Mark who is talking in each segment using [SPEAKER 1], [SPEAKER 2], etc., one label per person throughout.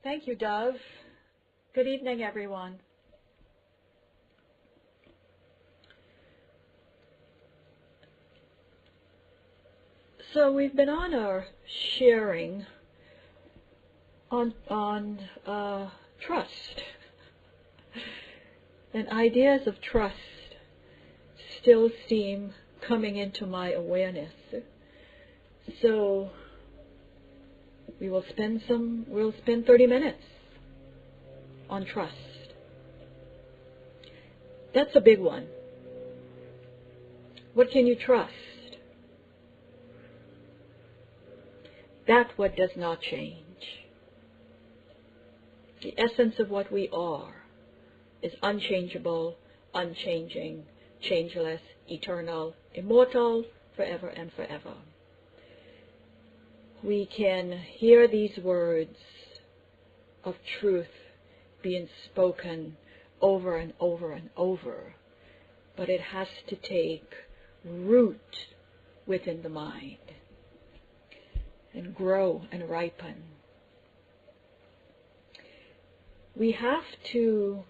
[SPEAKER 1] Thank you, Dove. Good evening, everyone. So we've been on our sharing on trust, and ideas of trust still seem coming into my awareness. So we'll spend 30 minutes on trust. That's a big one. What can you trust? That what does not change. The essence of what we are is unchangeable, unchanging, changeless, eternal, immortal, forever and forever. We can hear these words of truth being spoken over and over and over, but it has to take root within the mind and grow and ripen. We have to,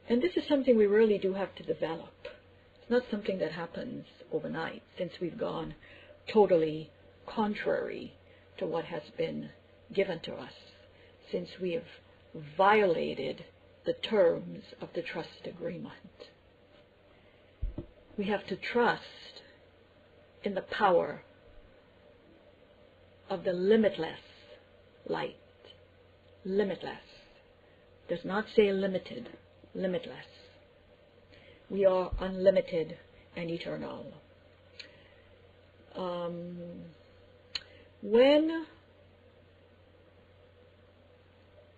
[SPEAKER 1] and this is something we really do have to develop. It's not something that happens overnight, since we've gone totally contrary to what has been given to us, since we have violated the terms of the trust agreement. We have to trust in the power of the limitless light. Limitless. Does not say limited. Limitless. We are unlimited and eternal.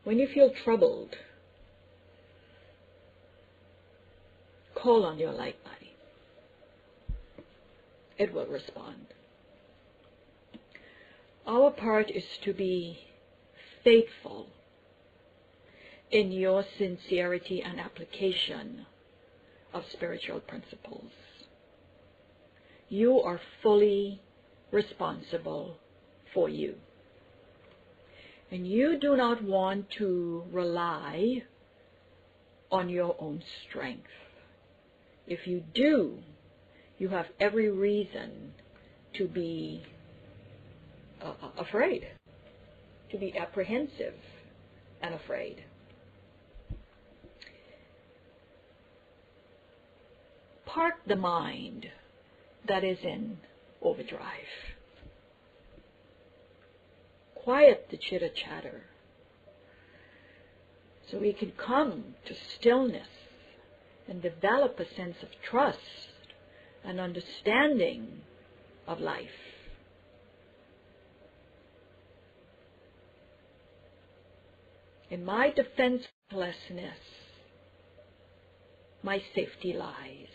[SPEAKER 1] When you feel troubled, call on your light body. It will respond. Our part is to be faithful in your sincerity and application of spiritual principles. You are fully responsible for you. And you do not want to rely on your own strength. If you do, you have every reason to be afraid, to be apprehensive and afraid. Park the mind that is in overdrive. Quiet the chitter-chatter so we can come to stillness and develop a sense of trust and understanding of life. In my defenselessness, my safety lies.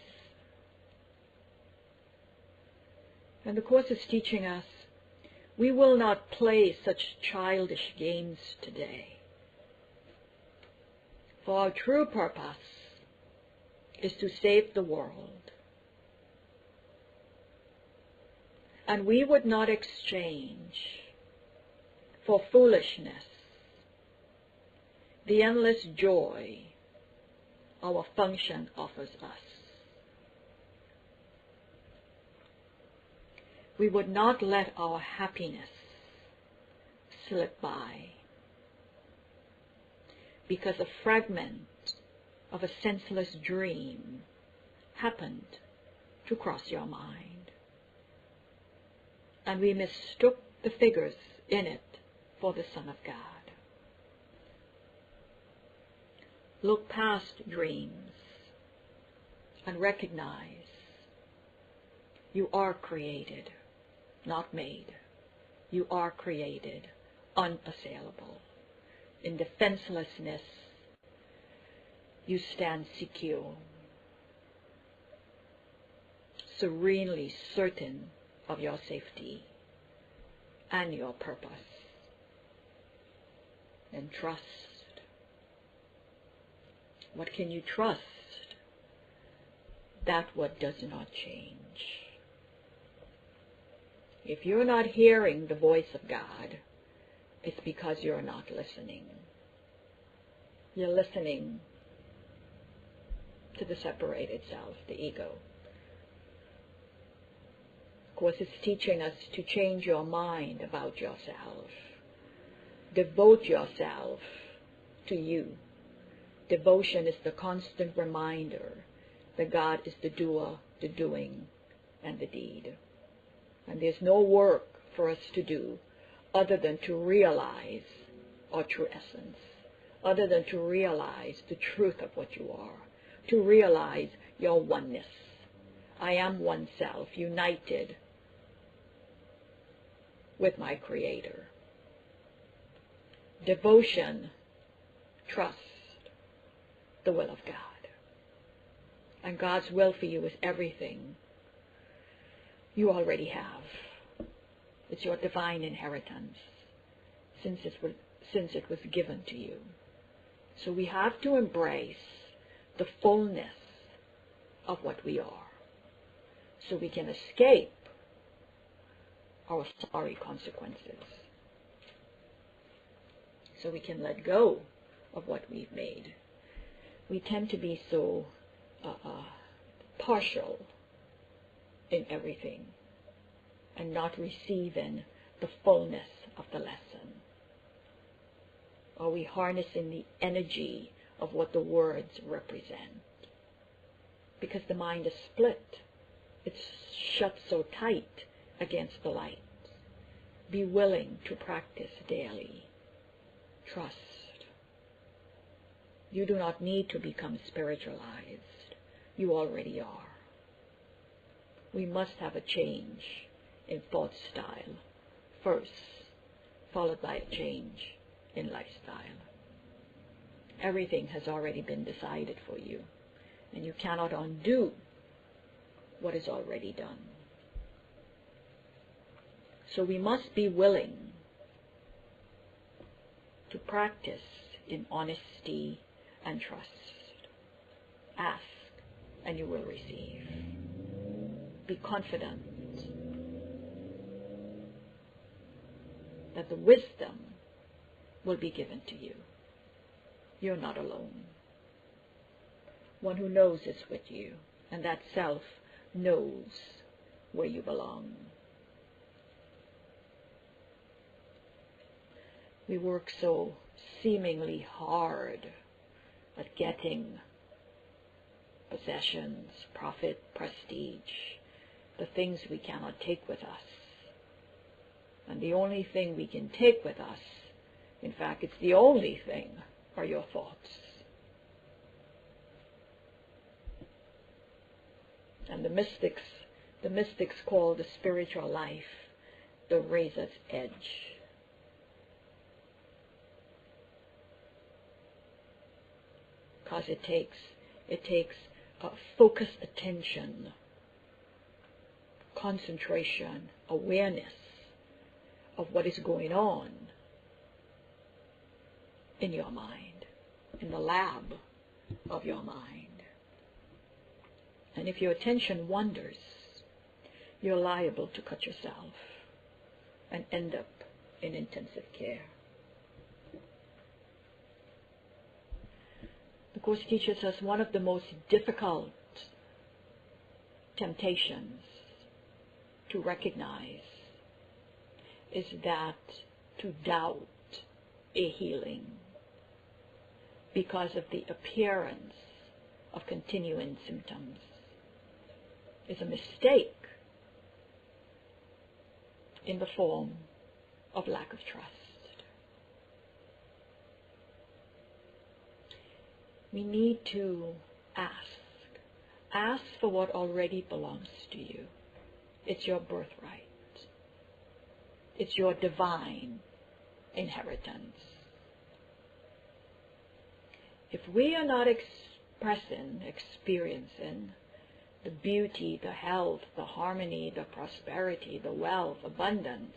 [SPEAKER 1] And the Course is teaching us, we will not play such childish games today. For our true purpose is to save the world. And we would not exchange for foolishness the endless joy our function offers us. We would not let our happiness slip by because a fragment of a senseless dream happened to cross your mind, and we mistook the figures in it for the Son of God. Look past dreams and recognize you are created, not made. You are created, unassailable. In defenselessness, you stand secure, serenely certain of your safety and your purpose. And trust. What can you trust? That what does not change. If you're not hearing the voice of God, it's because you're not listening. You're listening to the separated self, the ego. Of course, it's teaching us to change your mind about yourself. Devote yourself to you. Devotion is the constant reminder that God is the doer, the doing, and the deed. And there's no work for us to do other than to realize our true essence, other than to realize the truth of what you are, to realize your oneness. I am one self, united with my Creator. Devotion, trust the will of God. And God's will for you is everything you already have. It's your divine inheritance since it was given to you. So we have to embrace the fullness of what we are so we can escape our sorry consequences. So we can let go of what we've made. We tend to be so partial in everything and not receiving the fullness of the lesson. Are we harnessing the energy of what the words represent? Because the mind is split. It's shut so tight against the light. Be willing to practice daily. Trust. You do not need to become spiritualized. You already are. We must have a change in thought style first, followed by a change in lifestyle. Everything has already been decided for you, and you cannot undo what is already done. So we must be willing to practice in honesty and trust. Ask, and you will receive. Be confident that the wisdom will be given to you. You're not alone. One who knows is with you, and that self knows where you belong. We work so seemingly hard at getting possessions, profit, prestige, the things we cannot take with us. And the only thing we can take with us, in fact, it's the only thing, are your thoughts. And the mystics call the spiritual life the razor's edge. Because it takes focused attention, concentration, awareness of what is going on in your mind, in the lab of your mind. And if your attention wanders, you're liable to cut yourself and end up in intensive care. The Course teaches us one of the most difficult temptations to recognize is that to doubt a healing because of the appearance of continuing symptoms is a mistake in the form of lack of trust. We need to ask. Ask for what already belongs to you. It's your birthright. It's your divine inheritance. If we are not experiencing the beauty, the health, the harmony, the prosperity, the wealth, abundance,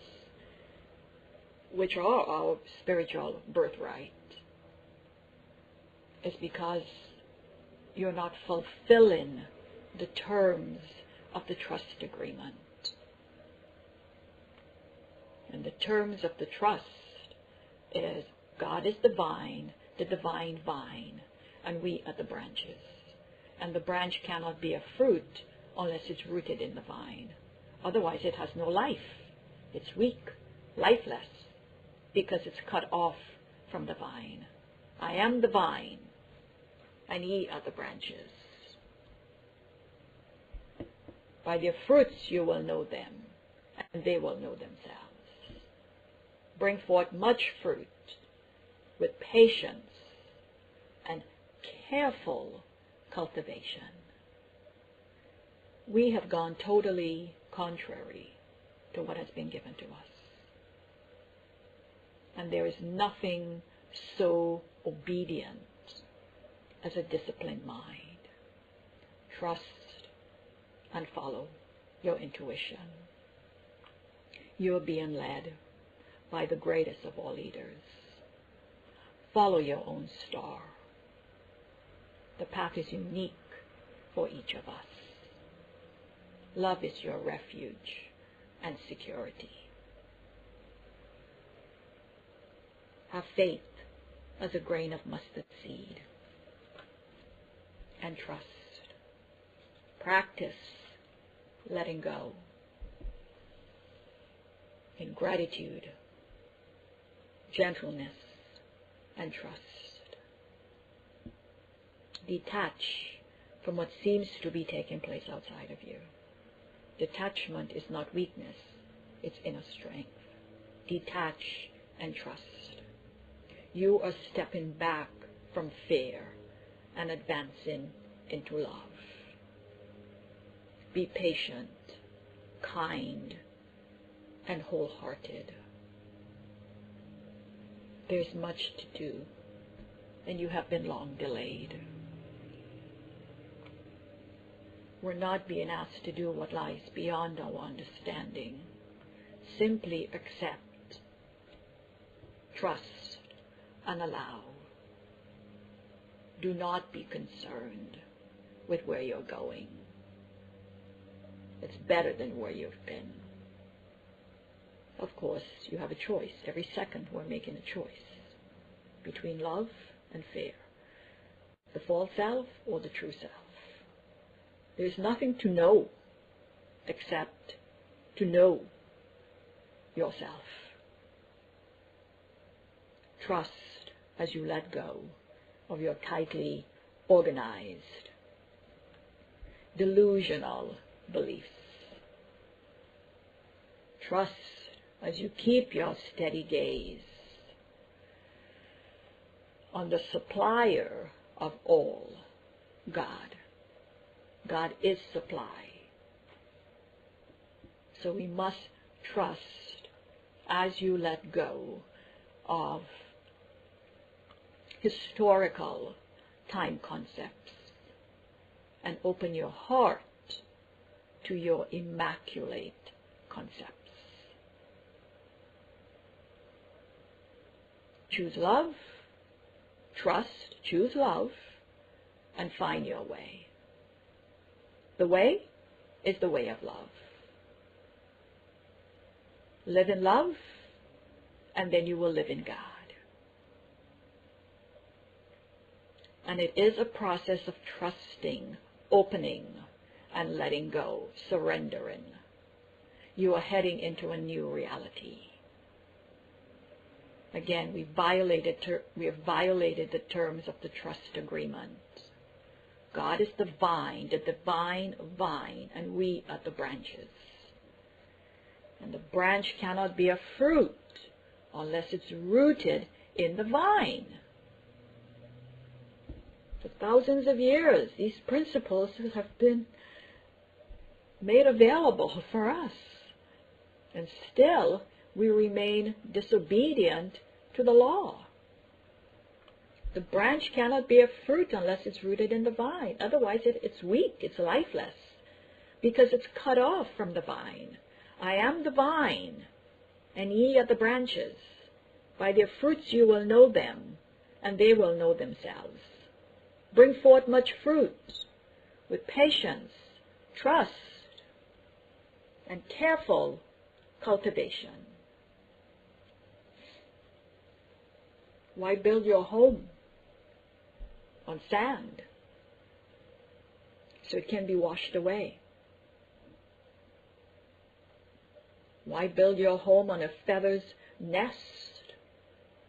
[SPEAKER 1] which are our spiritual birthright, is because you're not fulfilling the terms of the trust agreement. And the terms of the trust is God is the divine vine, and we are the branches. And the branch cannot bear fruit unless it's rooted in the vine. Otherwise it has no life. It's weak, lifeless, because it's cut off from the vine. I am the vine, and ye are the branches. By their fruits you will know them, and they will know themselves. Bring forth much fruit with patience and careful cultivation. We have gone totally contrary to what has been given to us. And there is nothing so obedient as a disciplined mind. Trust and follow your intuition. You are being led by the greatest of all leaders. Follow your own star. The path is unique for each of us. Love is your refuge and security. Have faith as a grain of mustard seed and trust. Practice letting go in gratitude, gentleness, and trust. Detach from what seems to be taking place outside of you. Detachment is not weakness, it's inner strength. Detach and trust. You are stepping back from fear and advancing into love. Be patient, kind, and wholehearted. There's much to do, and you have been long delayed. We're not being asked to do what lies beyond our understanding. Simply accept, trust, and allow. Do not be concerned with where you're going. It's better than where you've been. Of course, you have a choice. Every second we're making a choice between love and fear, the false self or the true self. There's nothing to know except to know yourself. Trust as you let go of your tightly organized, delusional beliefs. Trust as you keep your steady gaze on the supplier of all, God. God is supply. So we must trust as you let go of historical time concepts and open your heart to your immaculate concepts. Choose love, trust, choose love, and find your way. The way is the way of love. Live in love, and then you will live in God. And it is a process of trusting, opening, and letting go, surrendering. You are heading into a new reality. Again, we have violated the terms of the trust agreement. God is the divine vine, and we are the branches. And the branch cannot bear fruit unless it's rooted in the vine. For thousands of years, these principles have been made available for us. And still, we remain disobedient to the law. The branch cannot bear fruit unless it's rooted in the vine. Otherwise, it's weak, it's lifeless, because it's cut off from the vine. I am the vine, and ye are the branches. By their fruits you will know them, and they will know themselves. Bring forth much fruit, with patience, trust, and careful cultivation. Why build your home on sand so it can be washed away? Why build your home on a feather's nest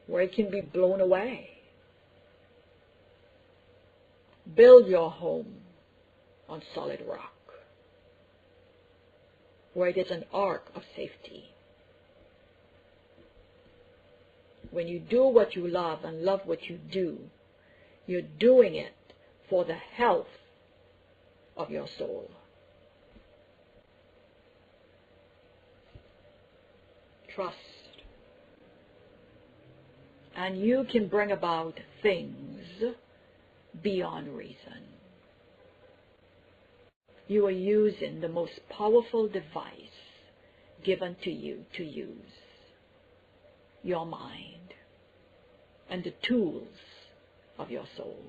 [SPEAKER 1] where it can be blown away? Build your home on solid rock where it is an ark of safety. When you do what you love and love what you do, you're doing it for the health of your soul. Trust. And you can bring about things beyond reason. You are using the most powerful device given to you to use, your mind, and the tools of your soul.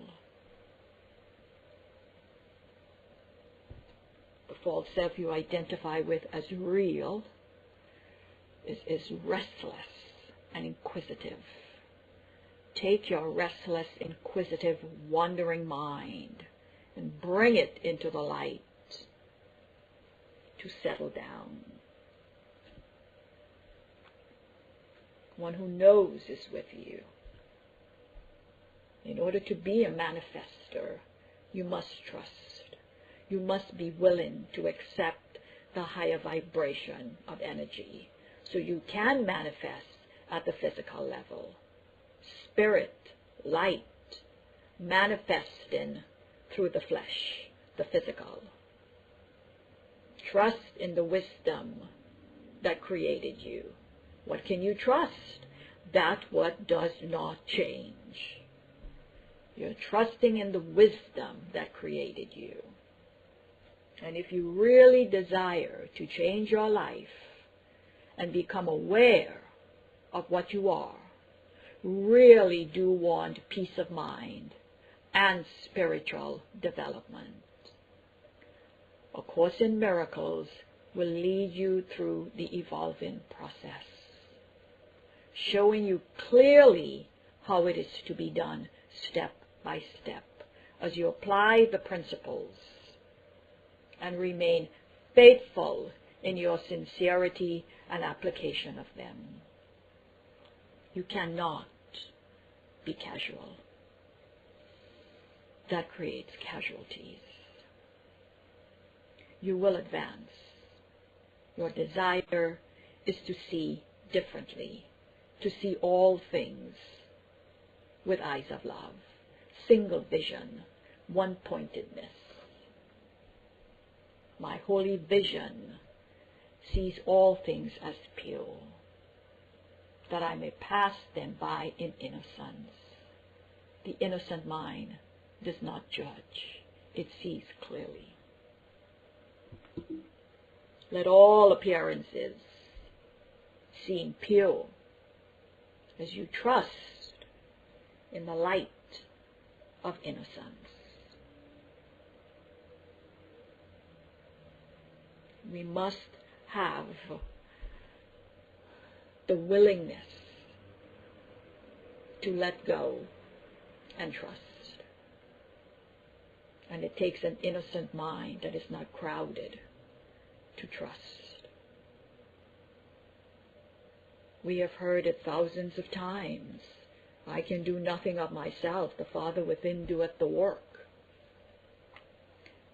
[SPEAKER 1] The false self you identify with as real is restless and inquisitive. Take your restless, inquisitive, wandering mind and bring it into the light to settle down. One who knows is with you. In order to be a manifester, you must trust. You must be willing to accept the higher vibration of energy so you can manifest at the physical level. Spirit, light, manifesting through the flesh, the physical. Trust in the wisdom that created you. What can you trust? That what does not change. You're trusting in the wisdom that created you. And if you really desire to change your life and become aware of what you are, really do want peace of mind and spiritual development. A Course in Miracles will lead you through the evolving process, showing you clearly how it is to be done step by step as you apply the principles and remain faithful in your sincerity and application of them. You cannot be casual. That creates casualties. You will advance. Your desire is to see differently, to see all things with eyes of love, single vision, one-pointedness. My holy vision sees all things as pure, that I may pass them by in innocence. The innocent mind does not judge. It sees clearly. Let all appearances seem pure as you trust in the light of innocence. We must have the willingness to let go and trust. And it takes an innocent mind that is not crowded to trust. We have heard it thousands of times. I can do nothing of myself. The Father within doeth the work.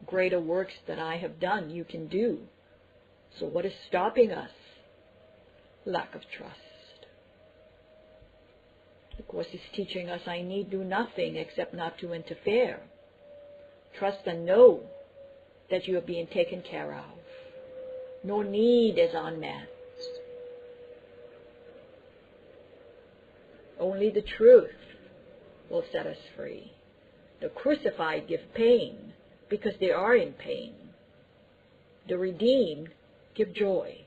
[SPEAKER 1] Greater works that I have done you can do. So what is stopping us? Lack of trust. The Course is teaching us I need do nothing except not to interfere. Trust and know that you are being taken care of. No need is unmet. Only the truth will set us free. The crucified give pain because they are in pain. The redeemed give joy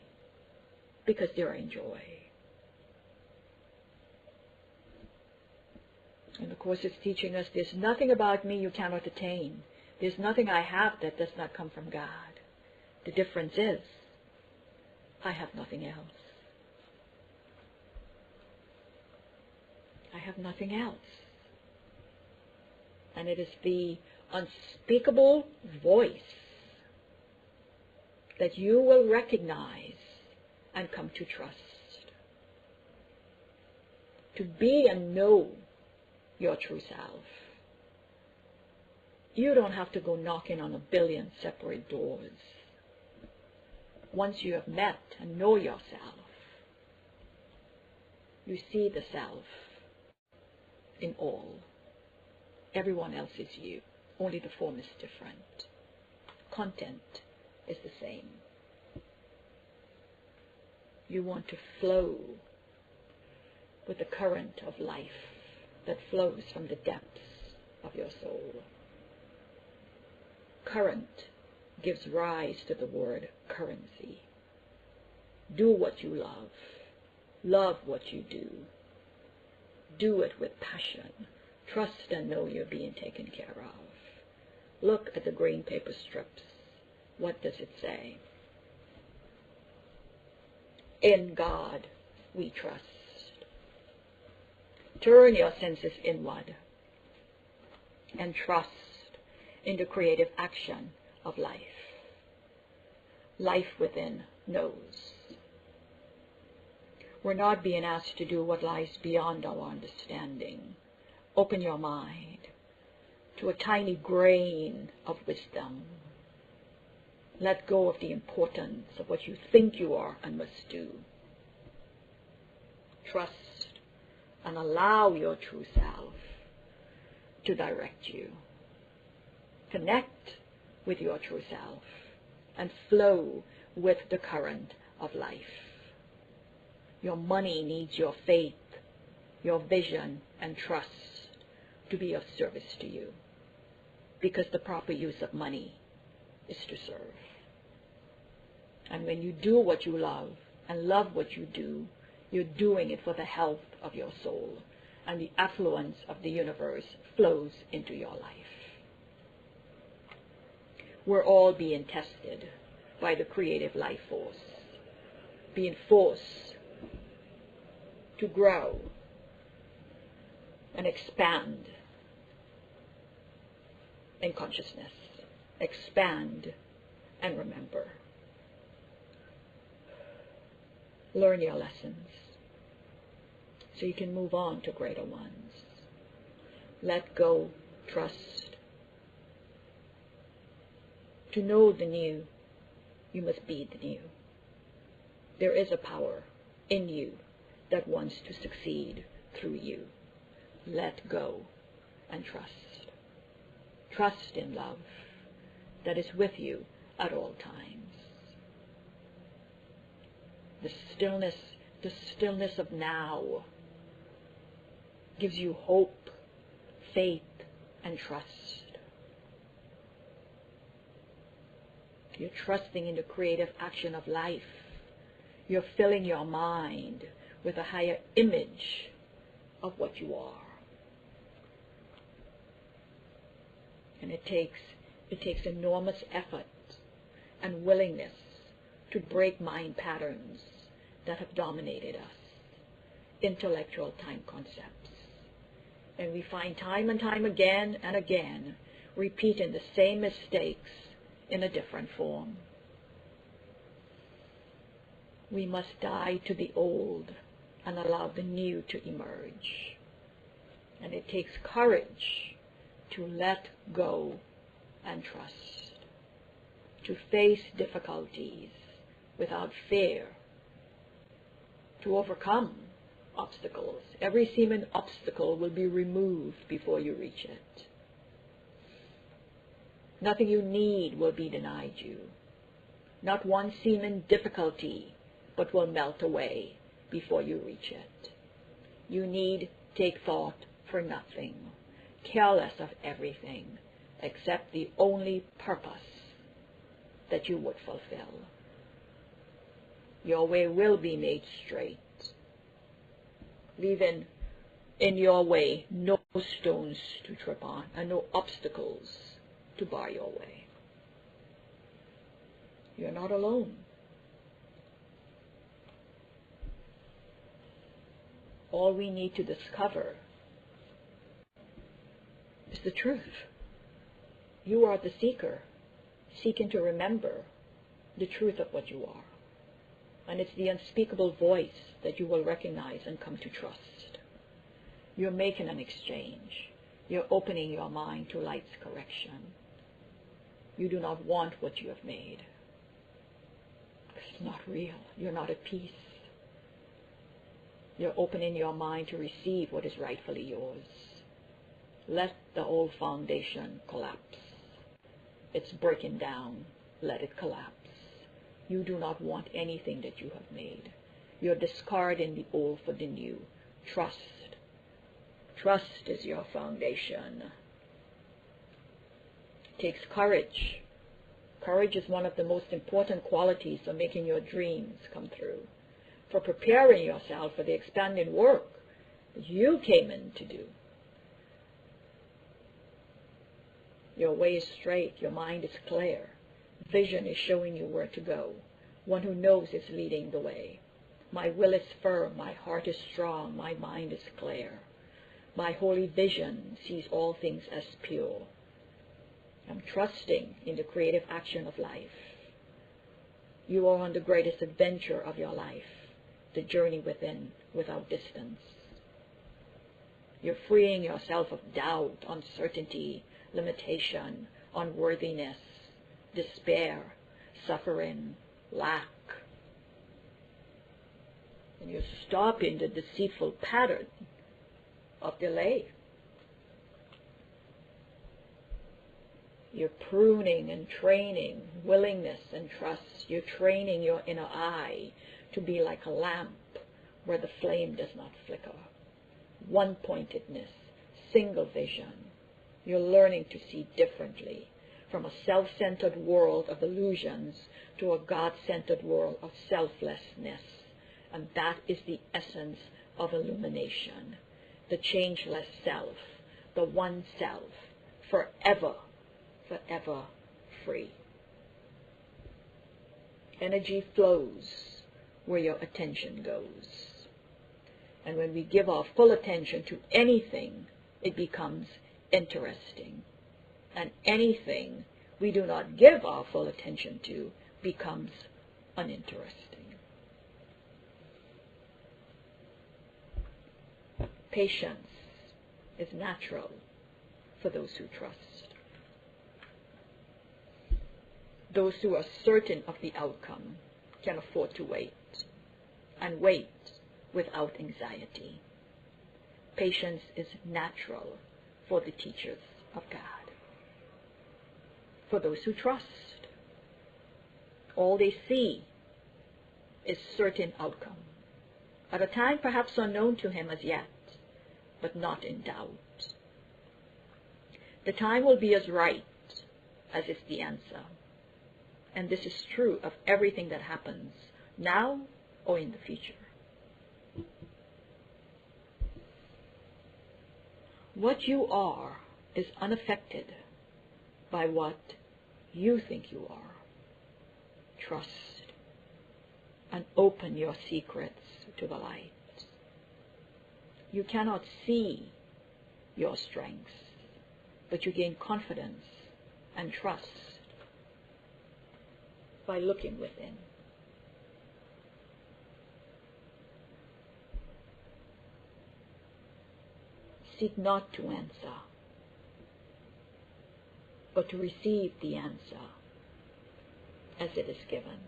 [SPEAKER 1] because they are in joy. And the Course is teaching us there's nothing about me you cannot attain. There's nothing I have that does not come from God. The difference is, I have nothing else. I have nothing else. And it is the unspeakable voice that you will recognize and come to trust. To be and know your true self. You don't have to go knocking on a billion separate doors. Once you have met and know yourself, you see the self in all. Everyone else is you. Only the form is different. Content is the same. You want to flow with the current of life that flows from the depths of your soul. Current gives rise to the word currency. Do what you love. Love what you do. Do it with passion. Trust and know you're being taken care of. Look at the green paper strips. What does it say? In God we trust. Turn your senses inward and trust in the creative action of life. Life within knows. We're not being asked to do what lies beyond our understanding. Open your mind to a tiny grain of wisdom. Let go of the importance of what you think you are and must do. Trust and allow your true self to direct you. Connect with your true self and flow with the current of life. Your money needs your faith, your vision, and trust to be of service to you, because the proper use of money is to serve. And when you do what you love and love what you do, you're doing it for the health of your soul, and the affluence of the universe flows into your life. We're all being tested by the creative life force, being forced to grow and expand in consciousness, expand and remember. Learn your lessons so you can move on to greater ones. Let go, trust. To know the new, you must be the new. There is a power in you that wants to succeed through you. Let go and trust. Trust in love that is with you at all times. The stillness of now gives you hope, faith, and trust. You're trusting in the creative action of life. You're filling your mind with a higher image of what you are. And it takes enormous effort and willingness to break mind patterns that have dominated us, intellectual time concepts. And we find time and time again and again repeating the same mistakes in a different form. We must die to the old and allow the new to emerge. And it takes courage to let go and trust, to face difficulties without fear, to overcome obstacles. Every seeming obstacle will be removed before you reach it. Nothing you need will be denied you. Not one seeming difficulty, but will melt away before you reach it. You need take thought for nothing, careless of everything, except the only purpose that you would fulfill. Your way will be made straight, leaving in your way no stones to trip on and no obstacles to bar your way. You're not alone. All we need to discover is the truth. You are the seeker, seeking to remember the truth of what you are. And it's the unspeakable voice that you will recognize and come to trust. You're making an exchange. You're opening your mind to light's correction. You do not want what you have made. It's not real. You're not at peace. You're opening your mind to receive what is rightfully yours. Let the old foundation collapse. It's breaking down. Let it collapse. You do not want anything that you have made. You're discarding the old for the new. Trust. Trust is your foundation. It takes courage. Courage is one of the most important qualities for making your dreams come true, for preparing yourself for the expanding work that you came in to do. Your way is straight. Your mind is clear. Vision is showing you where to go. One who knows is leading the way. My will is firm. My heart is strong. My mind is clear. My holy vision sees all things as pure. I'm trusting in the creative action of life. You are on the greatest adventure of your life, the journey within, without distance. You're freeing yourself of doubt, uncertainty, limitation, unworthiness, despair, suffering, lack. And you're stopping the deceitful pattern of delay. You're pruning and training willingness and trust. You're training your inner eye to be like a lamp where the flame does not flicker. One-pointedness, single vision. You're learning to see differently, from a self-centered world of illusions to a God-centered world of selflessness. And that is the essence of illumination. The changeless self, the one self, forever free. Energy flows where your attention goes. And when we give our full attention to anything, it becomes interesting. And anything we do not give our full attention to becomes uninteresting. Patience is natural for those who trust. Those who are certain of the outcome can afford to wait, and wait without anxiety. Patience is natural for the teachers of God. For those who trust, all they see is certain outcome, at a time perhaps unknown to him as yet, but not in doubt. The time will be as right as is the answer. And this is true of everything that happens now or in the future. What you are is unaffected by what you think you are. Trust and open your secrets to the light. You cannot see your strengths, but you gain confidence and trust by looking within. Seek not to answer, but to receive the answer as it is given.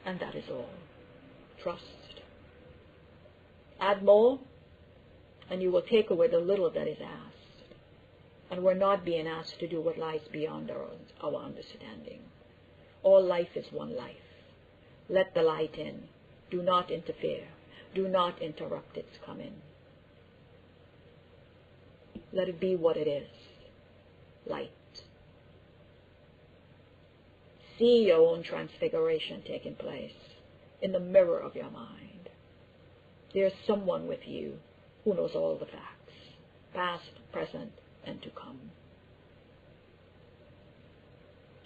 [SPEAKER 1] And that is all. Trust. Add more, and you will take away the little that is asked. And we're not being asked to do what lies beyond our understanding. All life is one life. Let the light in. Do not interfere. Do not interrupt its coming. Let it be what it is. Light. See your own transfiguration taking place in the mirror of your mind. There's someone with you who knows all the facts, past, present, and to come.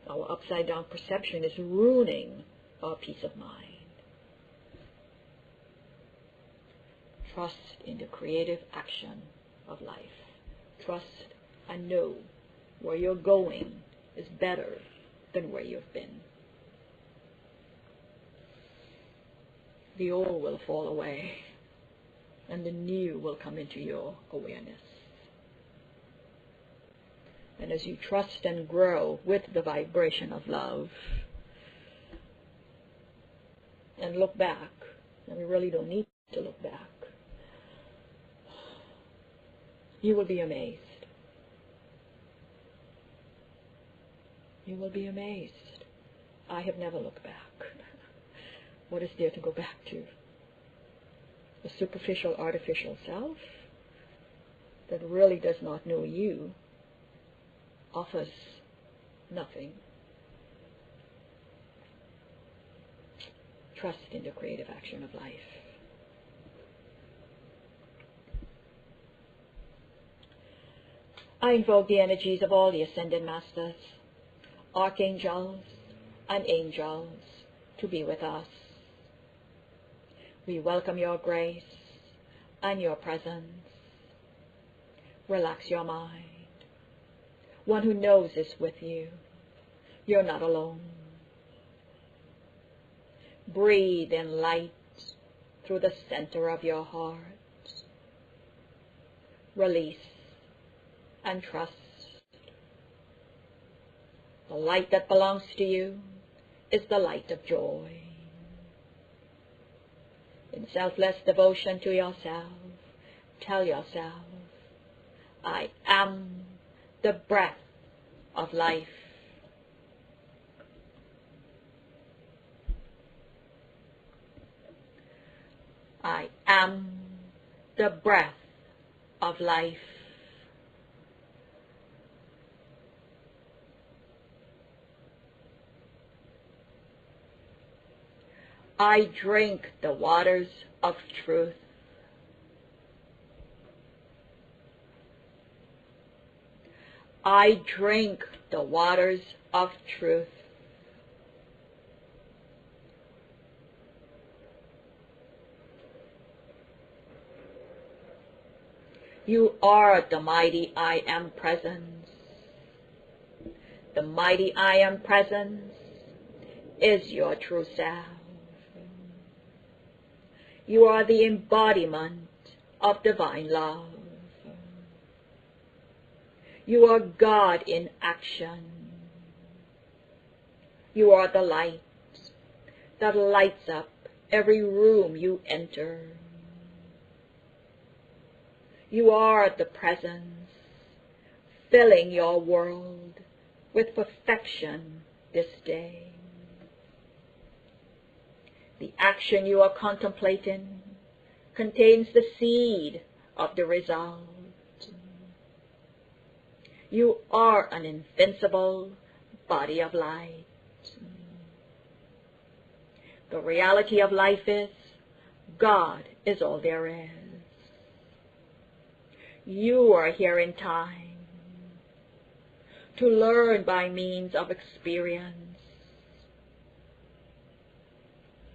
[SPEAKER 1] Our upside-down perception is ruining our peace of mind. Trust in the creative action of life. Trust and know where you're going is better than where you've been. The old will fall away and the new will come into your awareness. And as you trust and grow with the vibration of love and look back, and we really don't need to look back, you will be amazed. You will be amazed. I have never looked back. What is there to go back to? A superficial, artificial self that really does not know you offers nothing. Trust in the creative action of life. I invoke the energies of all the Ascended Masters, Archangels, and Angels to be with us. We welcome your grace and your presence. Relax your mind. One who knows is with you. You're not alone. Breathe in light through the center of your heart. Release and trust. The light that belongs to you is the light of joy. In selfless devotion to yourself, tell yourself, I am the breath of life. I am the breath of life. I drink the waters of truth. I drink the waters of truth. You are the mighty I Am Presence. The mighty I Am Presence is your true self. You are the embodiment of divine love. You are God in action. You are the light that lights up every room you enter. You are the presence filling your world with perfection this day. The action you are contemplating contains the seed of the result. You are an invincible body of light. The reality of life is God is all there is. You are here in time to learn by means of experience,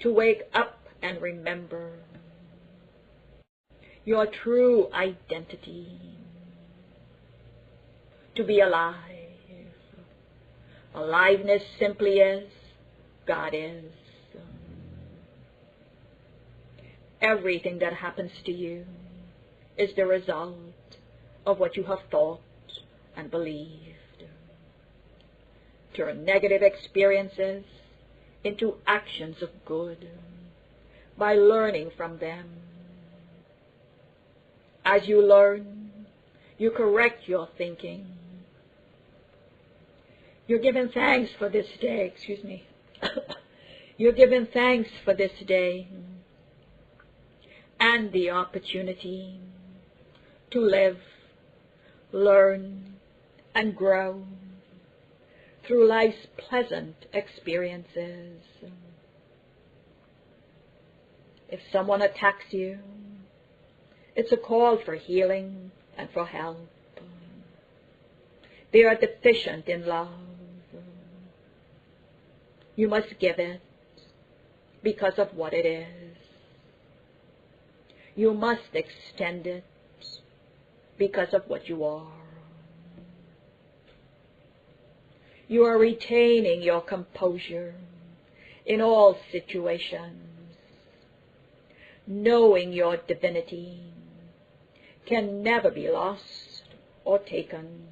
[SPEAKER 1] to wake up and remember your true identity, to be alive. Aliveness simply is God is. Everything that happens to you is the result of what you have thought and believed. Turn negative experiences into actions of good by learning from them. As you learn, you correct your thinking. You're giving thanks for this day, You're giving thanks for this day and the opportunity to live, learn, and grow through life's pleasant experiences. If someone attacks you, it's a call for healing and for help. They are deficient in love. You must give it because of what it is. You must extend it because of what you are. You are retaining your composure in all situations, knowing your divinity can never be lost or taken.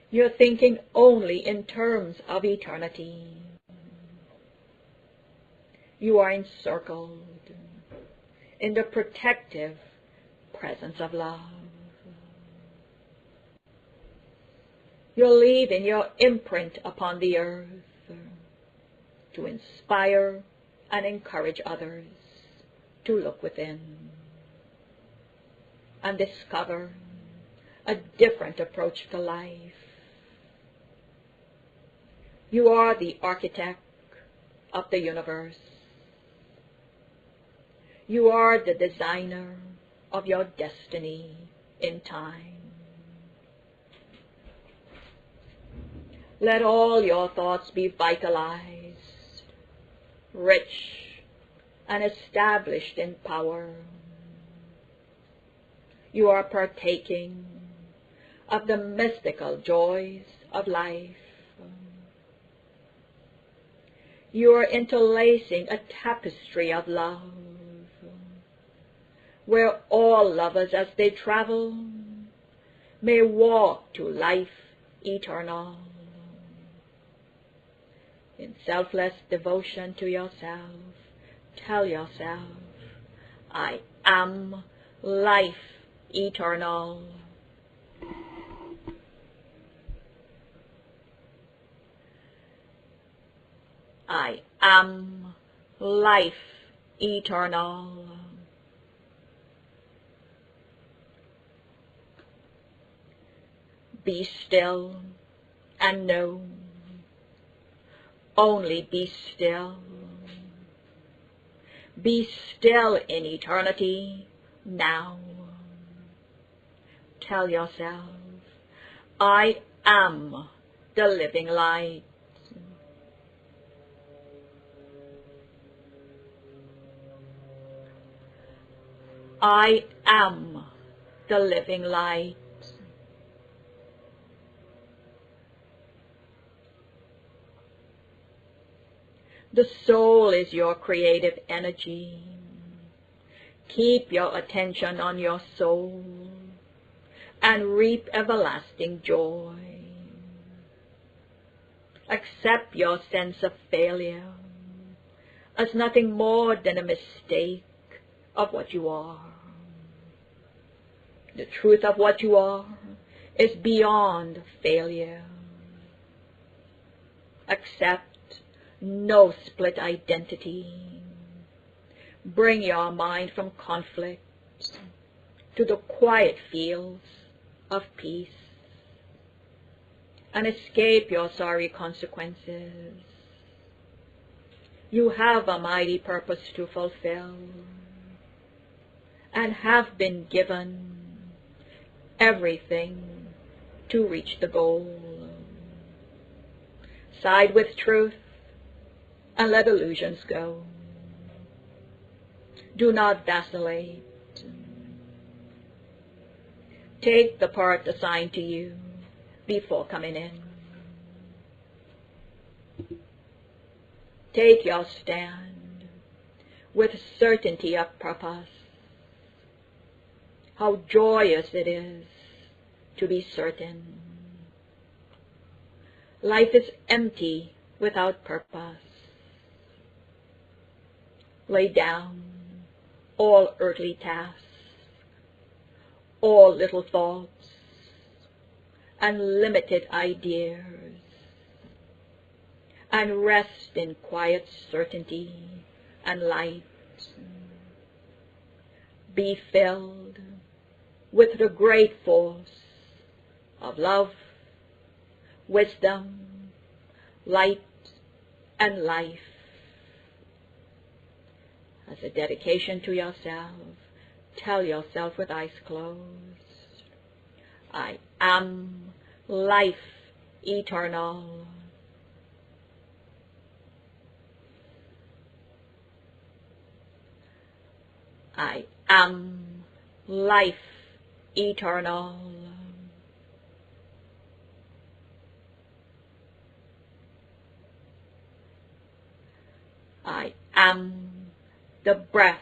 [SPEAKER 1] You're thinking only in terms of eternity. You are encircled in the protective presence of love. You're leaving your imprint upon the earth to inspire and encourage others to look within and discover a different approach to life. You are the architect of the universe. You are the designer of your destiny in time. Let all your thoughts be vitalized, rich, and established in power. You are partaking of the mystical joys of life. You are interlacing a tapestry of love, where all lovers as they travel may walk to life eternal. In selfless devotion to yourself, tell yourself, I am life eternal. I am life eternal. Be still and know. Only be still. Be still in eternity now. Tell yourself, I am the living light. I am the living light. The soul is your creative energy. Keep your attention on your soul and reap everlasting joy. Accept your sense of failure as nothing more than a mistake of what you are. The truth of what you are is beyond failure. Accept no split identity. Bring your mind from conflict to the quiet fields of peace and escape your sorry consequences. You have a mighty purpose to fulfill and have been given everything to reach the goal. Side with truth and let illusions go. Do not vacillate. Take the part assigned to you before coming in. Take your stand with certainty of purpose. How joyous it is to be certain. Life is empty without purpose. Lay down all earthly tasks, all little thoughts, and limited ideas, and rest in quiet certainty and light. Be filled with the great force of love, wisdom, light, and life. As a dedication to yourself, tell yourself with eyes closed, I am life eternal. I am life eternal. I am the breath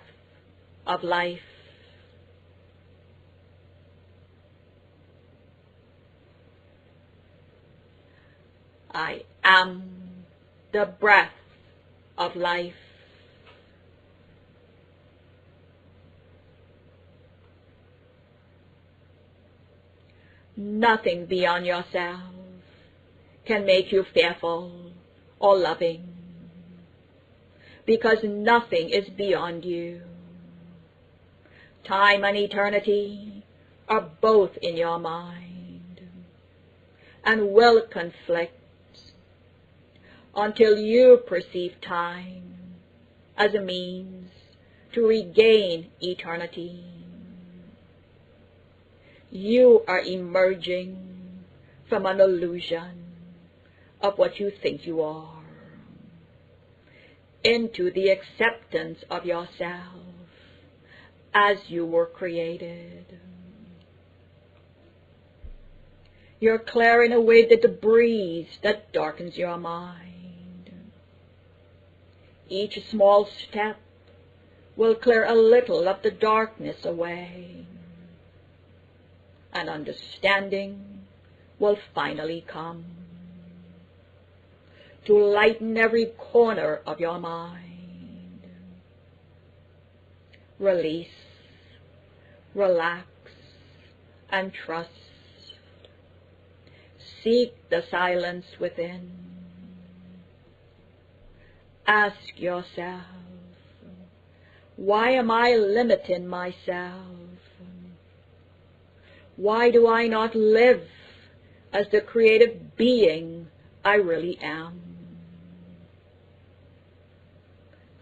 [SPEAKER 1] of life. I am the breath of life. Nothing beyond yourself can make you fearful or loving, because nothing is beyond you. Time and eternity are both in your mind and will conflict until you perceive time as a means to regain eternity. You are emerging from an illusion of what you think you are into the acceptance of yourself as you were created. You're clearing away the debris that darkens your mind. Each small step will clear a little of the darkness away, and understanding will finally come to lighten every corner of your mind. Release, relax, and trust. Seek the silence within. Ask yourself, why am I limiting myself? Why do I not live as the creative being I really am?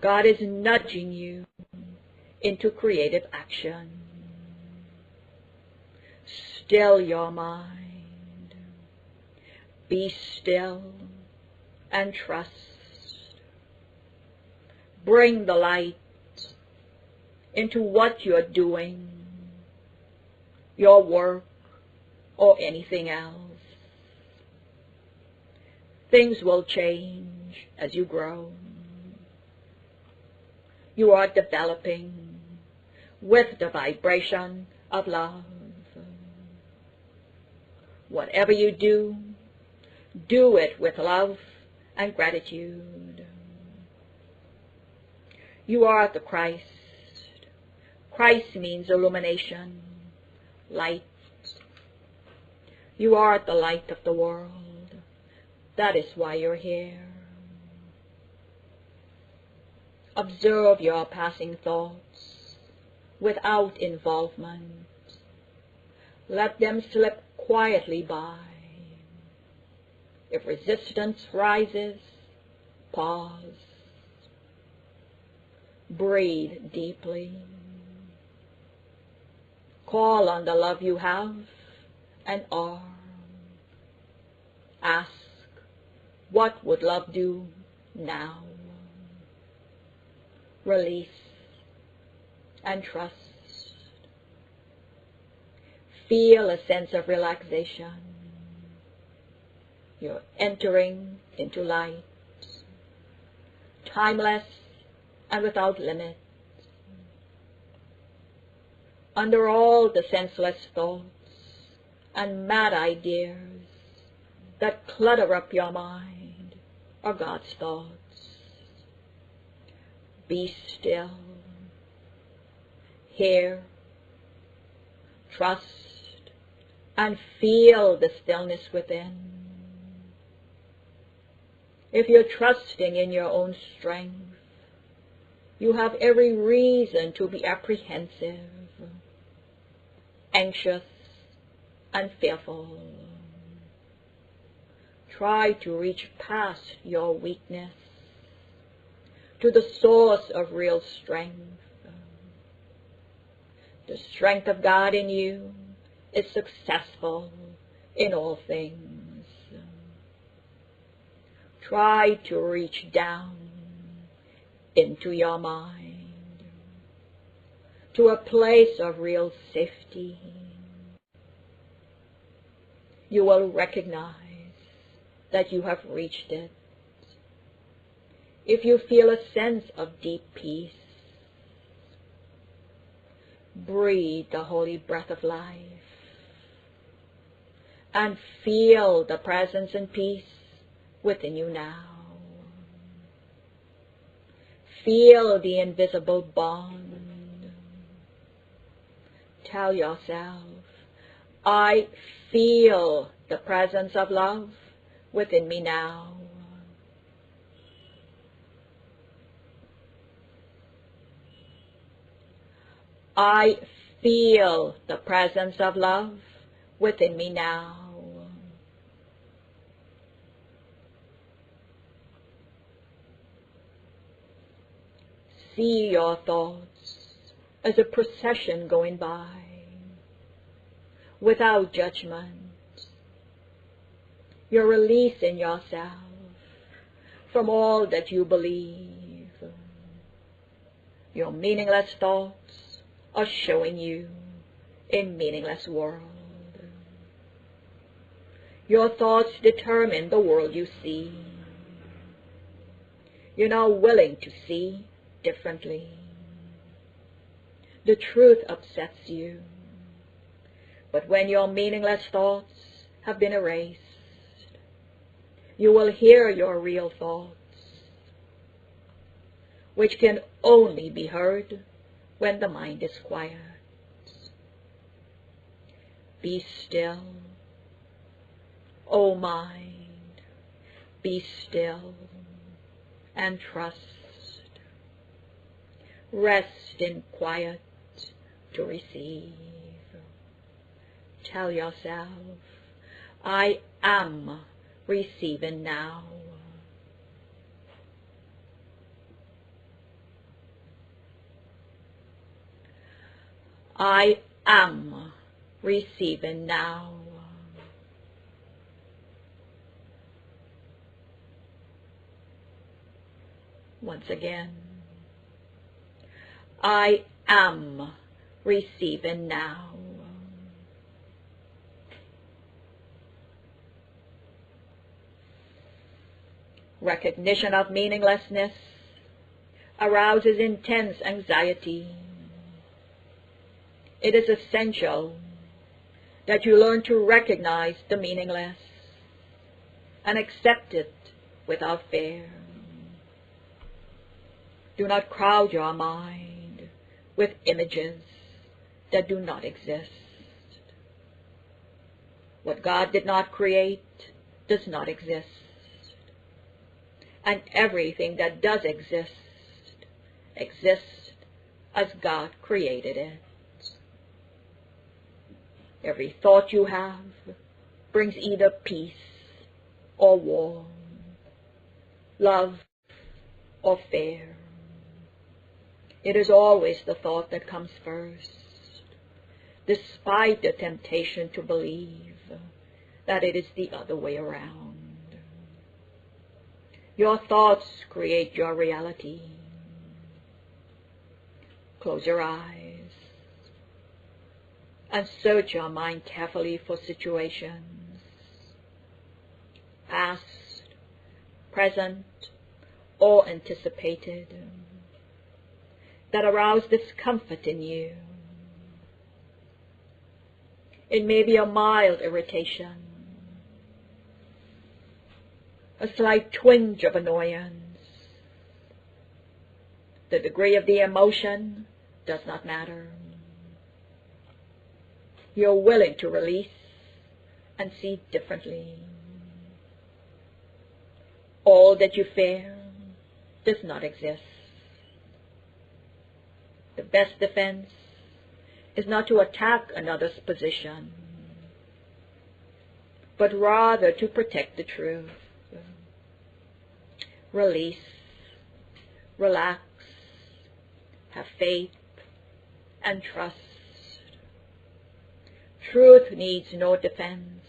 [SPEAKER 1] God is nudging you into creative action. Still your mind. Be still and trust. Bring the light into what you're doing, your work, or anything else. Things will change as you grow. You are developing with the vibration of love. Whatever you do, do it with love and gratitude. You are the Christ. Christ means illumination, light. You are the light of the world. That is why you're here. Observe your passing thoughts without involvement. Let them slip quietly by. If resistance rises, pause. Breathe deeply. Call on the love you have and are. Ask, what would love do now? Release and trust. Feel a sense of relaxation. You're entering into light, timeless and without limit. Under all the senseless thoughts and mad ideas that clutter up your mind are God's thoughts. Be still. Hear, trust, and feel the stillness within. If you're trusting in your own strength, you have every reason to be apprehensive, anxious, and fearful. Try to reach past your weakness to the source of real strength. The strength of God in you is successful in all things. Try to reach down into your mind, to a place of real safety. You will recognize that you have reached it. If you feel a sense of deep peace, breathe the holy breath of life and feel the presence and peace within you now. Feel the invisible bond. Tell yourself, I feel the presence of love within me now. I feel the presence of love within me now. See your thoughts as a procession going by, without judgment. You're releasing yourself from all that you believe. Your meaningless thoughts are showing you a meaningless world. Your thoughts determine the world you see. You're now willing to see differently. The truth upsets you, but when your meaningless thoughts have been erased, you will hear your real thoughts, which can only be heard when the mind is quiet. Be still, O mind, be still and trust. Rest in quiet to receive. Tell yourself, I am receiving now. I am receiving now. Once again, I am receiving now. Recognition of meaninglessness arouses intense anxiety. It is essential that you learn to recognize the meaningless and accept it without fear. Do not crowd your mind with images that do not exist. What God did not create does not exist. And everything that does exist exists as God created it. Every thought you have brings either peace or war, love or fear. It is always the thought that comes first, despite the temptation to believe that it is the other way around. Your thoughts create your reality. Close your eyes and search your mind carefully for situations, past, present, or anticipated, that arouse discomfort in you. It may be a mild irritation, a slight twinge of annoyance. The degree of the emotion does not matter. You're willing to release and see differently. All that you fear does not exist. The best defense is not to attack another's position, but rather to protect the truth. Release, relax, have faith, and trust. Truth needs no defense.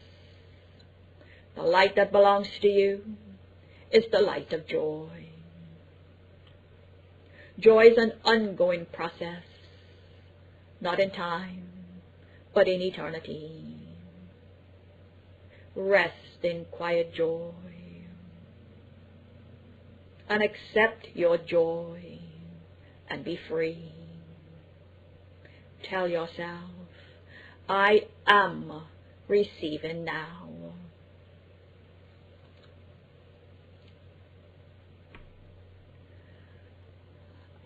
[SPEAKER 1] The light that belongs to you is the light of joy. Joy is an ongoing process. not in time, but in eternity. Rest in quiet joy and accept your joy and be free. Tell yourself, I am receiving now.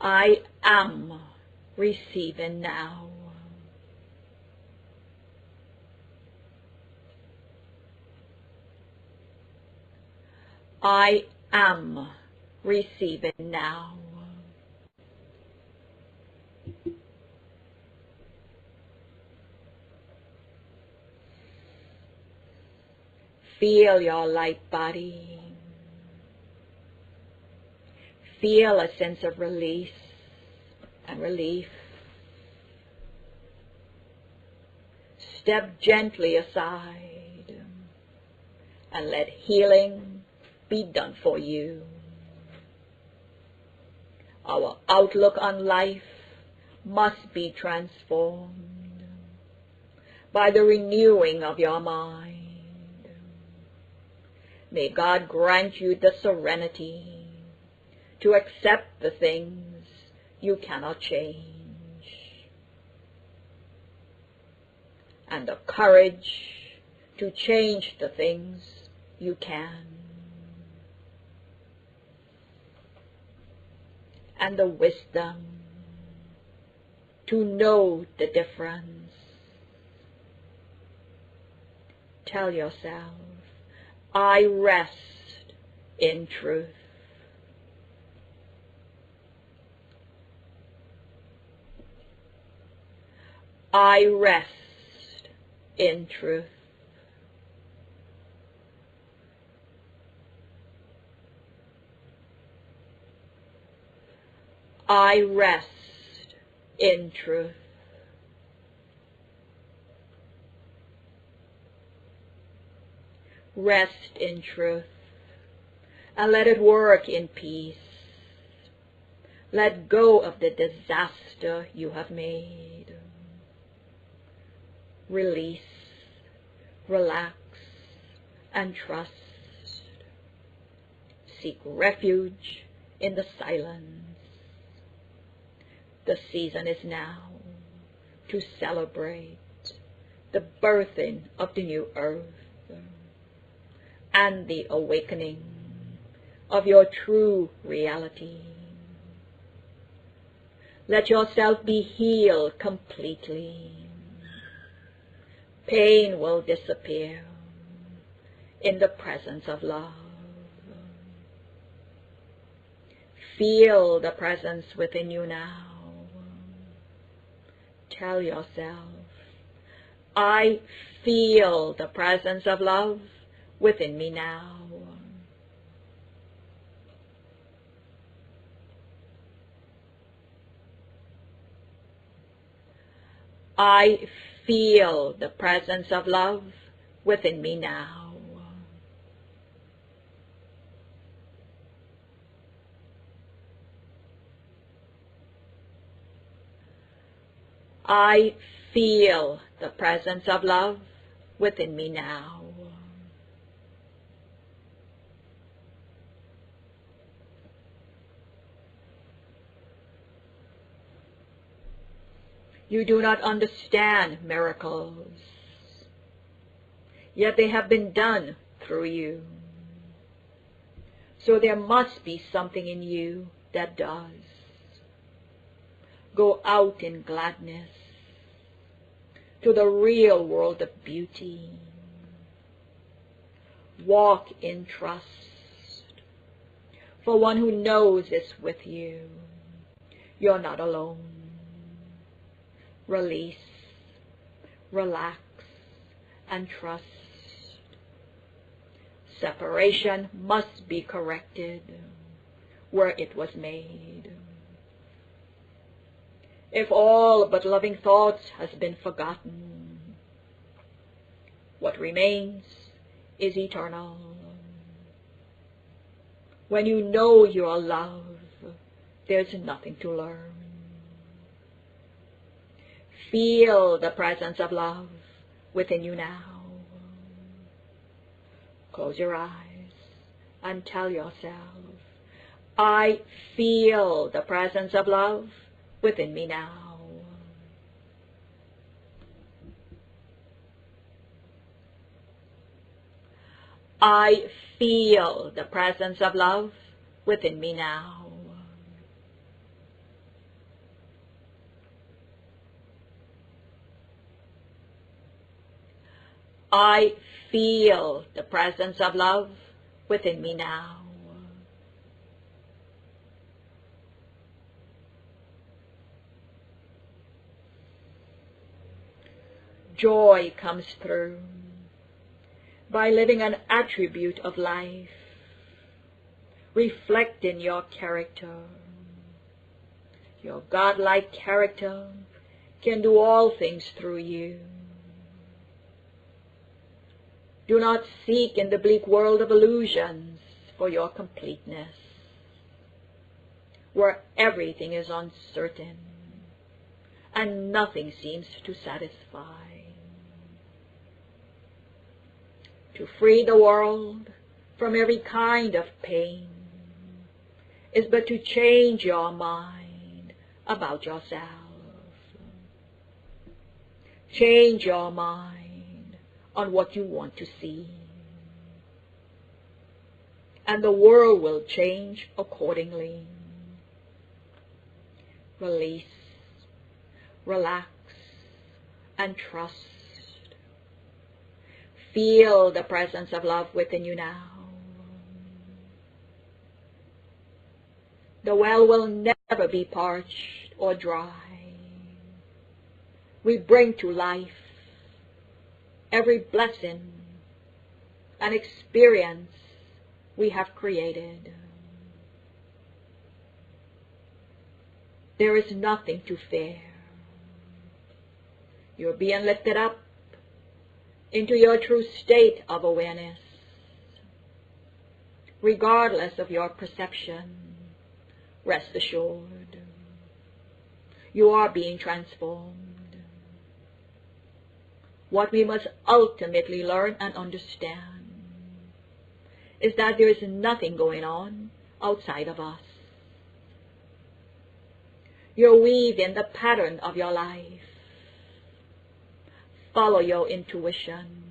[SPEAKER 1] I am receiving now. I am receiving now. Feel your light body. Feel a sense of release and relief. Step gently aside and let healing be done for you. Our outlook on life must be transformed by the renewing of your mind. May God grant you the serenity to accept the things you cannot change, and the courage to change the things you can, and the wisdom to know the difference. Tell yourself, I rest in truth. I rest in truth. I rest in truth. Rest in truth and let it work in peace. Let go of the disaster you have made. Release, relax, and trust. Seek refuge in the silence. The season is now to celebrate the birthing of the new earth and the awakening of your true reality. Let yourself be healed completely. Pain will disappear in the presence of love. Feel the presence within you now. Tell yourself, I feel the presence of love within me now. I feel the presence of love within me now. I feel the presence of love within me now. You do not understand miracles, yet they have been done through you. So there must be something in you that does. Go out in gladness to the real world of beauty. Walk in trust for one who knows is with you. You're not alone. Release, relax, and trust. Separation must be corrected where it was made. If all but loving thoughts has been forgotten, what remains is eternal. When you know your love, there's nothing to learn. feel the presence of love within you now. Close your eyes and tell yourself, I feel the presence of love within me now. I feel the presence of love within me now. I feel the presence of love within me now. Joy comes through by living an attribute of life, reflecting your character. Your godlike character can do all things through you. Do not seek in the bleak world of illusions for your completeness, where everything is uncertain and nothing seems to satisfy. To free the world from every kind of pain is but to change your mind about yourself. Change your mind on what you want to see, and the world will change accordingly. Release, relax, and trust. Feel the presence of love within you now. The well will never be parched or dry. We bring to life every blessing and experience we have created. There is nothing to fear. You're being lifted up into your true state of awareness. Regardless of your perception, rest assured, you are being transformed. What we must ultimately learn and understand is that there is nothing going on outside of us. You're weaving the pattern of your life. Follow your intuition.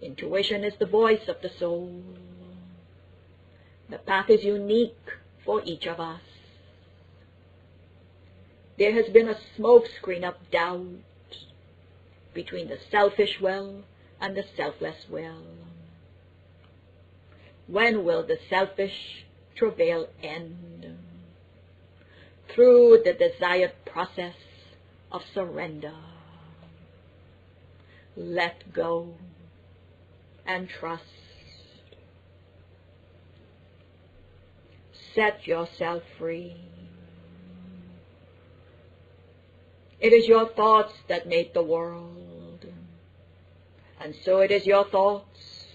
[SPEAKER 1] Intuition is the voice of the soul. The path is unique for each of us. There has been a smokescreen of doubt between the selfish will and the selfless will. When will the selfish travail end? Through the desired process of surrender. Let go and trust. Set yourself free. It is your thoughts that make the world, and so it is your thoughts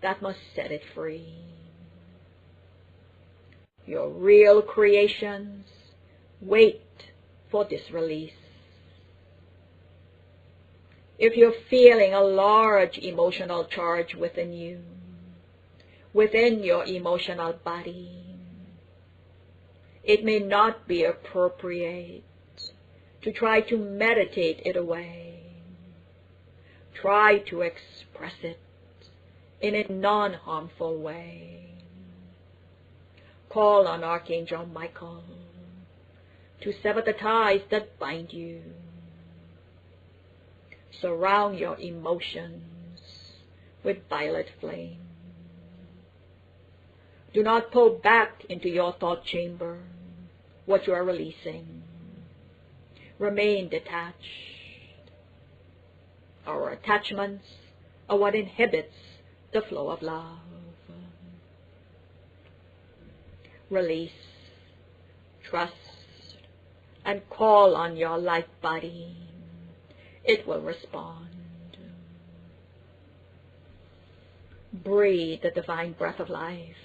[SPEAKER 1] that must set it free. Your real creations wait for this release. If you're feeling a large emotional charge within you, within your emotional body, it may not be appropriate to try to meditate it away. Try to express it in a non-harmful way. Call on Archangel Michael to sever the ties that bind you. Surround your emotions with violet flame. Do not pull back into your thought chamber what you are releasing. Remain detached. Our attachments are what inhibits the flow of love. Release, trust, and call on your life body. It will respond. Breathe the divine breath of life,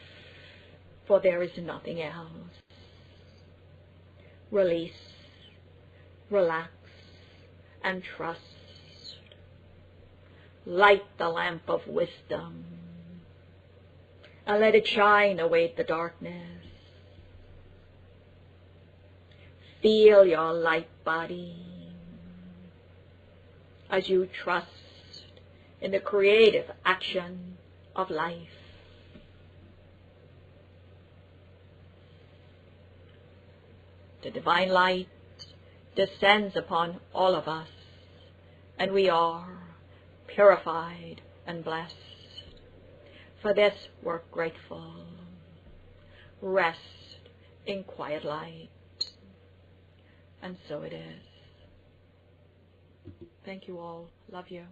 [SPEAKER 1] for there is nothing else. Release, relax, and trust. Light the lamp of wisdom and let it shine away the darkness. Feel your light body as you trust in the creative action of life. The divine light descends upon all of us, and we are purified and blessed. For this we're grateful. Rest in quiet light. And so it is. Thank you all. Love you.